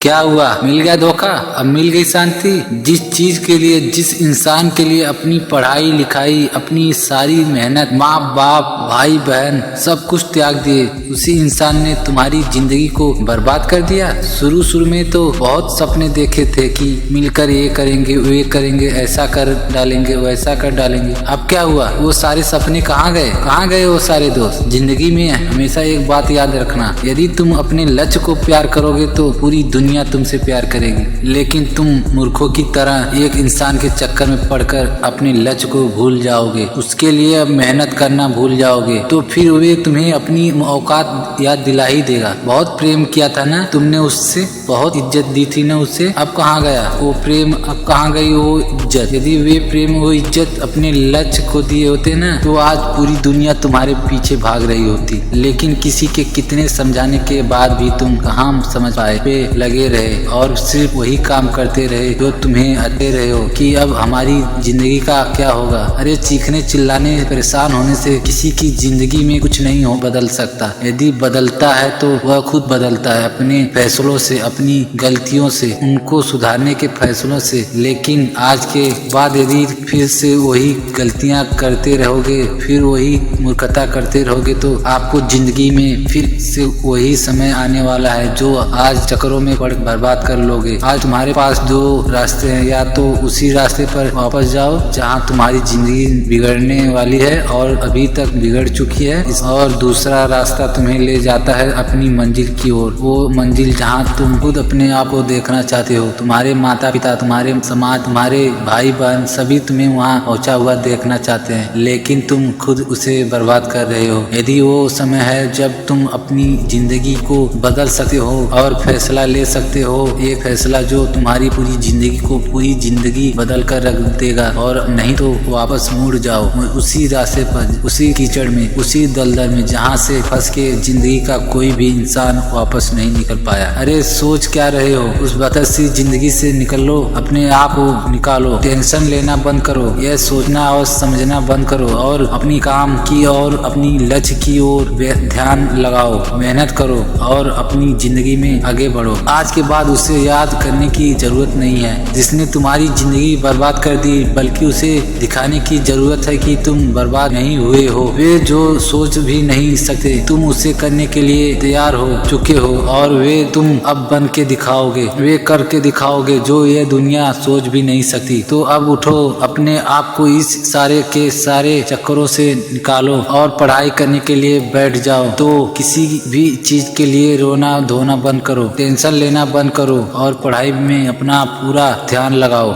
क्या हुआ? मिल गया धोखा? अब मिल गई शांति? जिस चीज के लिए, जिस इंसान के लिए अपनी पढ़ाई लिखाई, अपनी सारी मेहनत, माँ बाप, भाई बहन सब कुछ त्याग दिए, उसी इंसान ने तुम्हारी जिंदगी को बर्बाद कर दिया। शुरू में तो बहुत सपने देखे थे कि मिलकर ये करेंगे, वे करेंगे, ऐसा कर डालेंगे, वैसा कर डालेंगे। अब क्या हुआ? वो सारे सपने कहाँ गए? कहाँ गए वो सारे दोस्त? जिंदगी में हमेशा एक बात याद रखना, यदि तुम अपने लक्ष्य को प्यार करोगे तो पूरी दुनिया तुमसे प्यार करेगी, लेकिन तुम मूर्खों की तरह एक इंसान के चक्कर में पड़कर अपने लक्ष्य को भूल जाओगे, उसके लिए अब मेहनत करना भूल जाओगे, तो फिर वे तुम्हें अपनी औकात याद दिला ही देगा। बहुत प्रेम किया था ना तुमने उससे, बहुत इज्जत दी थी ना उसे, अब कहाँ गया वो प्रेम? अब कहाँ गई वो इज्जत? यदि वे प्रेम, वो इज्जत अपने लक्ष्य को दिए होते ना, तो आज पूरी दुनिया तुम्हारे पीछे भाग रही होती। लेकिन किसी के कितने समझाने के बाद भी तुम कहाँ समझ पाए, पे लगे रहे और सिर्फ वही काम करते रहे जो तुम्हें आते रहे हो कि अब हमारी जिंदगी का क्या होगा। अरे चीखने चिल्लाने, परेशान होने से किसी की जिंदगी में कुछ नहीं हो बदल सकता। यदि बदलता है तो वह खुद बदलता है, अपने फैसलों से, अपनी गलतियों से, उनको सुधारने के फैसलों से। लेकिन आज के बाद यदि फिर से वही गलतियां करते रहोगे, फिर वही मूर्खता करते रहोगे, तो आपको जिंदगी में फिर से वही समय आने वाला है जो आज चक्करों में बर्बाद कर लोगे। आज तुम्हारे पास दो रास्ते हैं, या तो उसी रास्ते पर वापस जाओ जहां तुम्हारी जिंदगी बिगड़ने वाली है और अभी तक बिगड़ चुकी है, और दूसरा रास्ता तुम्हें ले जाता है अपनी मंजिल की ओर, वो मंजिल जहां तुम खुद अपने आप को देखना चाहते हो। तुम्हारे माता पिता, तुम्हारे समाज, तुम्हारे भाई बहन सभी तुम्हें वहां पहुंचा हुआ देखना चाहते हैं, लेकिन तुम खुद उसे बर्बाद कर रहे हो। यदि वो समय है जब तुम अपनी जिंदगी को बदल सकते हो और फैसला ले सकते हो, एक फैसला जो तुम्हारी पूरी जिंदगी को, पूरी जिंदगी बदल कर रख देगा, और नहीं तो वापस मुड़ जाओ उसी रास्ते पर, उसी कीचड़ में, उसी दलदल में जहां से फंस के जिंदगी का कोई भी इंसान वापस नहीं निकल पाया। अरे सोच क्या रहे हो? उस बदसी जिंदगी से निकलो, अपने आप को निकालो, टेंशन लेना बंद करो, यह सोचना और समझना बंद करो, और अपनी काम की और अपनी लक्ष्य की ओर ध्यान लगाओ, मेहनत करो और अपनी जिंदगी में आगे बढ़ो। आज के बाद उसे याद करने की जरूरत नहीं है जिसने तुम्हारी जिंदगी बर्बाद कर दी, बल्कि उसे दिखाने की जरूरत है कि तुम बर्बाद नहीं हुए हो। वे जो सोच भी नहीं सकते तुम उसे करने के लिए तैयार हो चुके हो, और वे तुम अब बन के दिखाओगे, वे करके दिखाओगे जो ये दुनिया सोच भी नहीं सकती। तो अब उठो, अपने आप को इस सारे के सारे चक्करों से निकालो और पढ़ाई करने के लिए बैठ जाओ। तो किसी भी चीज के लिए रोना धोना बंद करो, टेंशन लेना बंद करो और पढ़ाई में अपना पूरा ध्यान लगाओ।